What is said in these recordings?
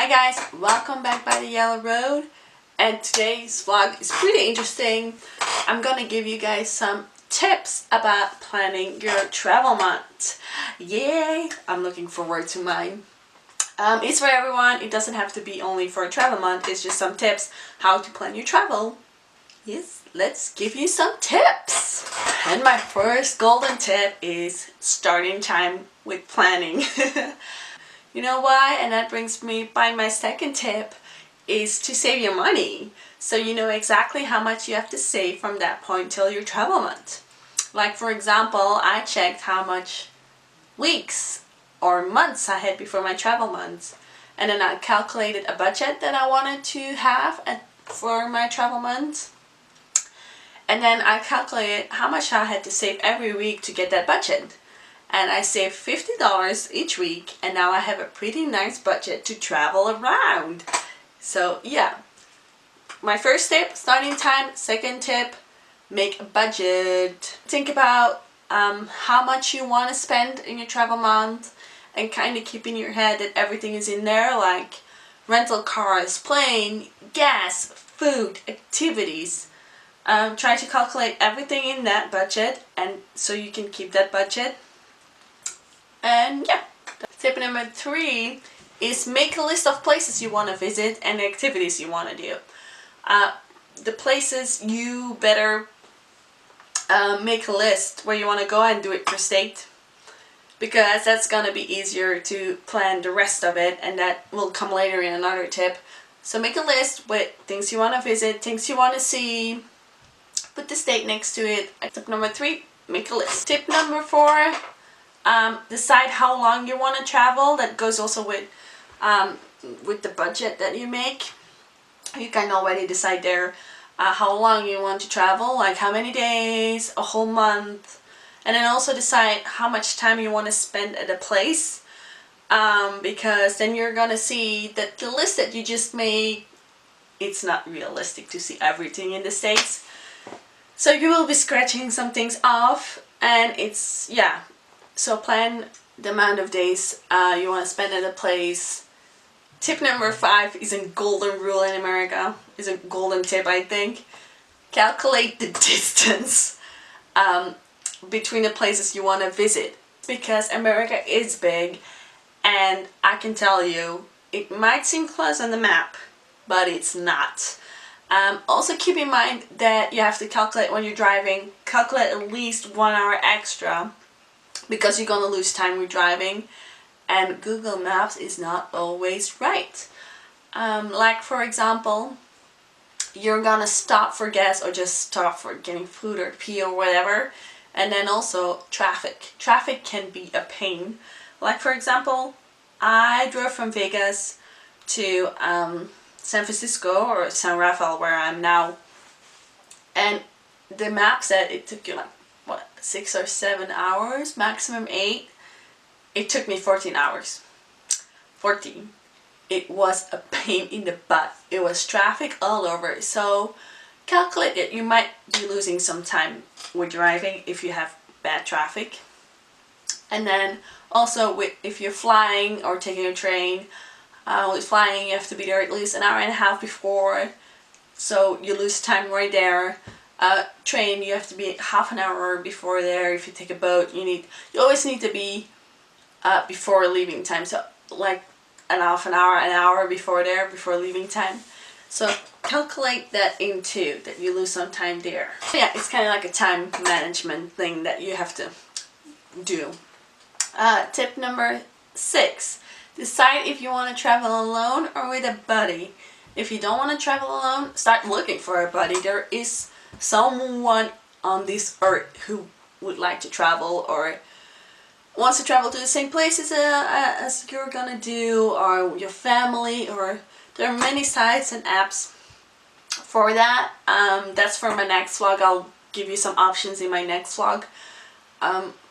Hi guys, welcome back by the Yellow Road, and today's vlog is pretty interesting. I'm gonna give you guys some tips about planning your travel month. Yay! I'm looking forward to mine. It's for everyone. It doesn't have to be only for a travel month. It's just some tips how to plan your travel. Yes, let's give you some tips. And my first golden tip is starting time with planning. You know why? And that brings me by my second tip is to save your money. So you know exactly how much you have to save from that point till your travel month. Like for example, I checked how much weeks or months I had before my travel month. And then I calculated a budget that I wanted to have for my travel month. And then I calculated how much I had to save every week to get that budget. And I saved $50 each week, and now I have a pretty nice budget to travel around. So yeah, my first tip, starting time. Second tip, make a budget. Think about how much you want to spend in your travel month, and kind of keep in your head that everything is in there, like rental cars, plane, gas, food, activities. Try to calculate everything in that budget, and so you can keep that budget. And yeah, tip number 3 is make a list of places you want to visit and the activities you want to do. The places you better make a list where you want to go and do it per state, because that's going to be easier to plan the rest of it, and that will come later in another tip. So make a list with things you want to visit, things you want to see, put the state next to it. Tip number 3, make a list. Tip number 4, decide how long you want to travel. That goes also with the budget that you make. You can already decide there how long you want to travel, like how many days, a whole month, and then also decide how much time you want to spend at a place, because then you're gonna see that the list that you just made, it's not realistic to see everything in the States. So you will be scratching some things off, and it's, yeah. So plan the amount of days you want to spend at a place. Tip number 5 is a golden rule in America. Is a golden tip, I think. Calculate the distance between the places you want to visit, because America is big, and I can tell you it might seem close on the map, but it's not. Also keep in mind that you have to calculate when you're driving. Calculate at least 1 hour extra, because you're gonna lose time with driving, and Google Maps is not always right. Like for example, you're gonna stop for gas or just stop for getting food or pee or whatever, and then also traffic. Traffic can be a pain. Like for example, I drove from Vegas to San Francisco or San Rafael, where I am now, and the map said it took you like 6 or 7 hours, maximum 8. It took me 14 hours. 14. It was a pain in the butt. It was traffic all over. So calculate it. You might be losing some time with driving if you have bad traffic. And then also if you're flying or taking a train, with flying you have to be there at least an hour and a half before, so you lose time right there. Train, you have to be half an hour before there. If you take a boat, you always need to be before leaving time, so like an hour before there, before leaving time. So calculate that in too, that you lose some time there. Yeah, it's kind of like a time management thing that you have to do. Tip number 6, decide if you want to travel alone or with a buddy. If you don't want to travel alone, start looking for a buddy. There is someone on this earth who would like to travel or wants to travel to the same places as you're gonna do, or your family, or there are many sites and apps for that. That's for my next vlog. I'll give you some options in my next vlog.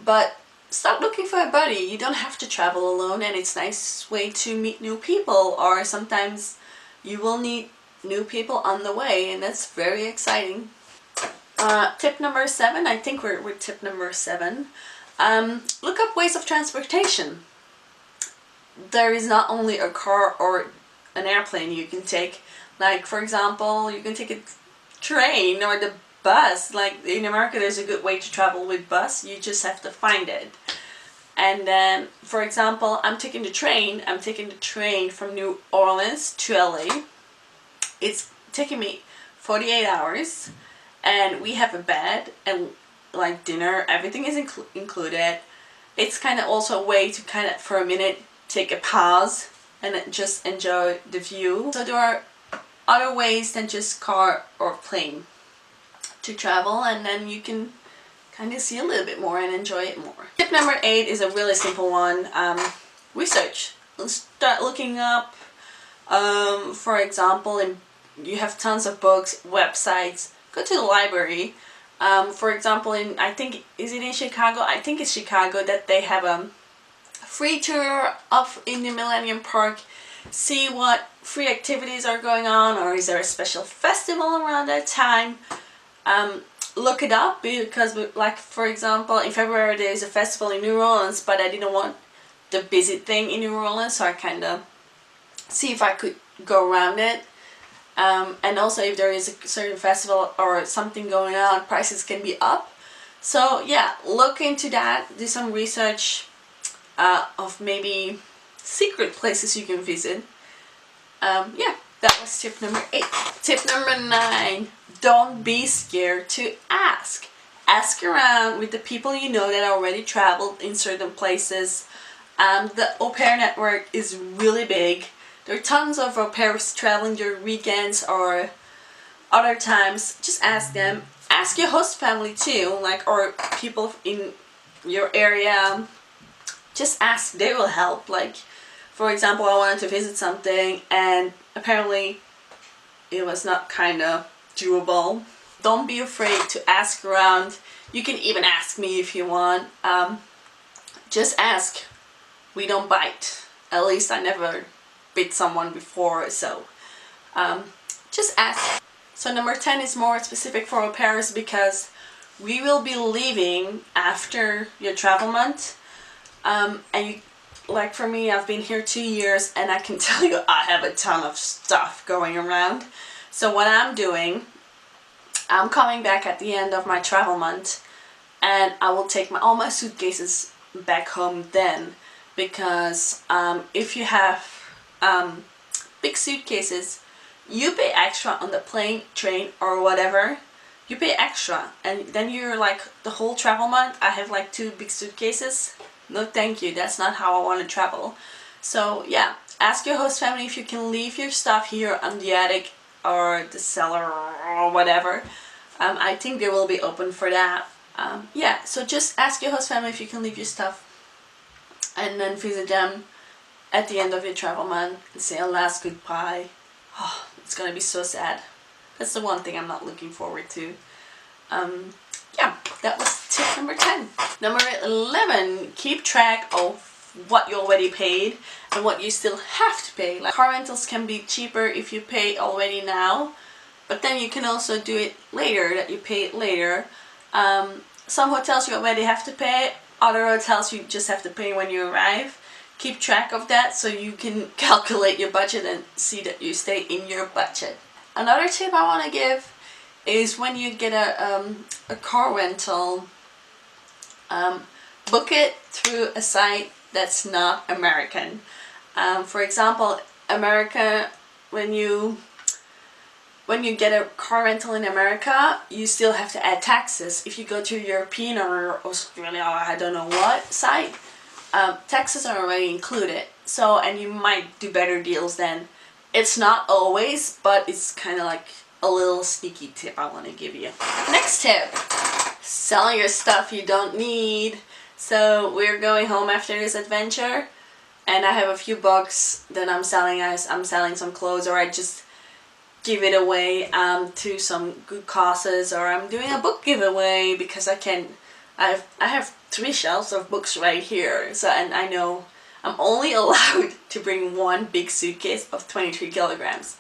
But start looking for a buddy. You don't have to travel alone, and it's a nice way to meet new people, or sometimes you will meet new people on the way, and that's very exciting. Tip number 7, I think we're with tip number 7. Look up ways of transportation. There is not only a car or an airplane you can take. Like for example, you can take a train or the bus. Like in America there's a good way to travel with bus, you just have to find it. And then for example, I'm taking the train from New Orleans to LA. It's taking me 48 hours, and we have a bed and like dinner, everything is included. It's kind of also a way to kind of for a minute take a pause and just enjoy the view. So there are other ways than just car or plane to travel, and then you can kind of see a little bit more and enjoy it more. Tip number 8 is a really simple one. Research. Start looking up, for example, you have tons of books, websites. Go to the library. For example, I think, is it in Chicago? I think it's Chicago that they have a free tour in the Millennium Park. See what free activities are going on, or is there a special festival around that time? Look it up, because like for example in February there's a festival in New Orleans, but I didn't want the visit thing in New Orleans, so I kind of see if I could go around it. And also if there is a certain festival or something going on, prices can be up. So yeah, look into that, do some research of maybe secret places you can visit. Yeah, that was tip number 8. Tip number 9, don't be scared to ask. Ask around with the people you know that already traveled in certain places. The au pair network is really big. There are tons of au pairs traveling during weekends or other times. Just ask them. Ask your host family too, like, or people in your area. Just ask, they will help. Like, for example, I wanted to visit something and apparently it was not kind of doable. Don't be afraid to ask around. You can even ask me if you want. Just ask. We don't bite. At least I never bit someone before, so just ask. So number 10 is more specific for au pairs because we will be leaving after your travel month. And you, like for me, I've been here 2 years and I can tell you I have a ton of stuff going around. So what I'm doing, I'm coming back at the end of my travel month and I will take all my suitcases back home then, because if you have big suitcases, you pay extra on the plane, train or whatever. You pay extra and then you're like, the whole travel month I have like 2 big suitcases. No thank you, that's not how I want to travel. So yeah, ask your host family if you can leave your stuff here on the attic or the cellar or whatever. I think they will be open for that. Yeah, so just ask your host family if you can leave your stuff and then visit them at the end of your travel month and say a last goodbye. Oh, it's gonna be so sad. That's the one thing I'm not looking forward to. Yeah, that was tip number 10. Number 11, keep track of what you already paid and what you still have to pay. Like car rentals can be cheaper if you pay already now, but then you can also do it later, that you pay it later. Some hotels you already have to pay, other hotels you just have to pay when you arrive. Keep track of that so you can calculate your budget and see that you stay in your budget. Another tip I want to give is when you get a car rental, book it through a site that's not American. For example, America, when you get a car rental in America, you still have to add taxes. If you go to European or Australia or I don't know what site, taxes are already included. So, and you might do better deals then. It's not always, but it's kind of like a little sneaky tip I want to give you. Next tip, sell your stuff you don't need. So we're going home after this adventure and I have a few books that I'm selling. I'm selling some clothes, or I just give it away to some good causes, or I'm doing a book giveaway because I have 3 shelves of books right here. So, and I know I'm only allowed to bring 1 big suitcase of 23 kilograms.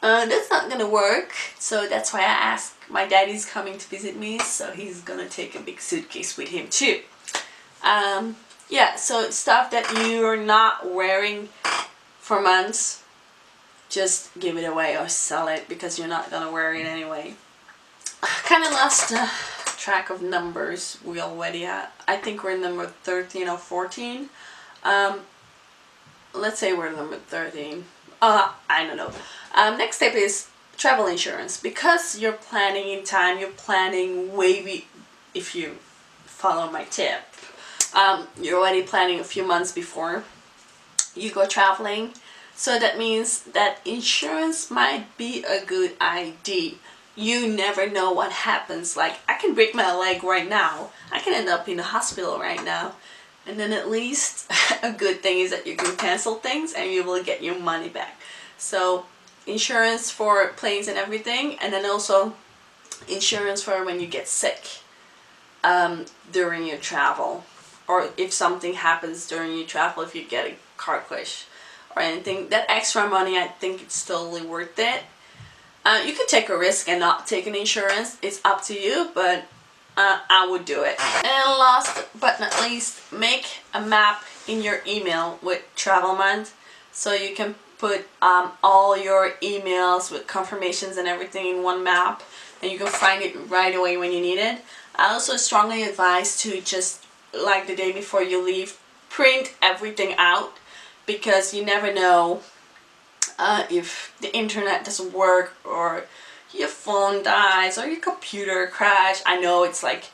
That's not gonna work, so that's why I asked. My daddy's coming to visit me, so he's gonna take a big suitcase with him too. Yeah, so stuff that you're not wearing for months, just give it away or sell it because you're not gonna wear it anyway. I kind of lost track of numbers we already at. I think we're number 13 or 14. Let's say we're number 13. I don't know. Next step is travel insurance. Because you're planning in time, you're planning if you follow my tip, you're already planning a few months before you go traveling. So that means that insurance might be a good idea. You never know what happens. Like, I can break my leg right now. I can end up in the hospital right now. And then at least a good thing is that you can cancel things and you will get your money back. So insurance for planes and everything, and then also insurance for when you get sick during your travel, or if something happens during your travel, if you get a car crash or anything. That extra money, I think it's totally worth it. You could take a risk and not take an insurance. It's up to you, but I would do it. And last but not least, make a map in your email with Travelmont, so you can put all your emails with confirmations and everything in one map, and you can find it right away when you need it. I also strongly advise to just, like the day before you leave, print everything out, because you never know if the internet doesn't work or your phone dies or your computer crash. I know it's like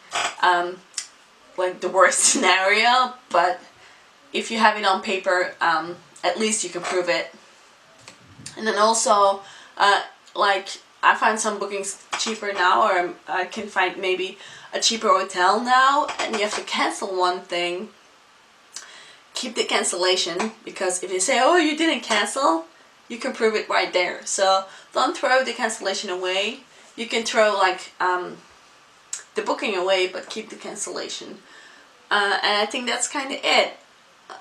the worst scenario, but if you have it on paper, at least you can prove it. And then also, like, I find some bookings cheaper now, or I can find maybe a cheaper hotel now, and you have to cancel one thing. Keep the cancellation, because if you say, oh, you didn't cancel, you can prove it right there. So don't throw the cancellation away. You can throw like the booking away, but keep the cancellation. And I think that's kind of it,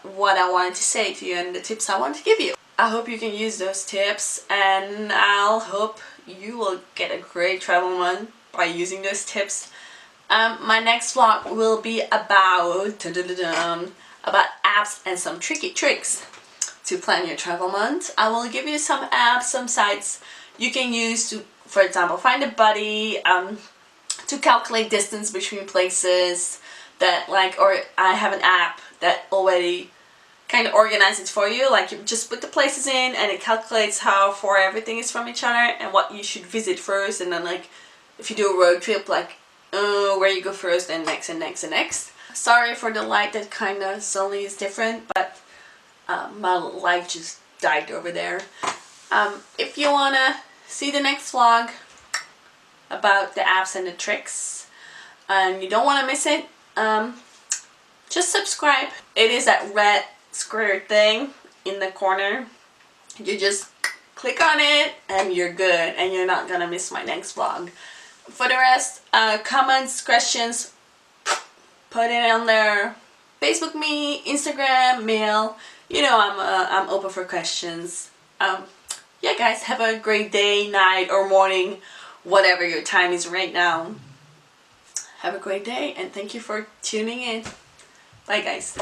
what I wanted to say to you and the tips I want to give you. I hope you can use those tips, and I'll hope you will get a great travel month by using those tips. My next vlog will be about apps and some tricky tricks to plan your travel month. I will give you some apps, some sites you can use to, for example, find a buddy, to calculate distance between places, that like, or I have an app that already kind of organizes it for you. Like, you just put the places in and it calculates how far everything is from each other and what you should visit first, and then like if you do a road trip, like where you go first and next and next and next. Sorry for the light that kind of suddenly is different, but my light just died over there. If you want to see the next vlog about the apps and the tricks and you don't want to miss it, just subscribe. It is that red square thing in the corner. You just click on it and you're good, and you're not gonna miss my next vlog. For the rest, comments, questions, put it on there. Facebook me, Instagram, mail. You know, I'm open for questions. Yeah, guys, have a great day, night, or morning, whatever your time is right now. Have a great day, and thank you for tuning in. Bye, guys.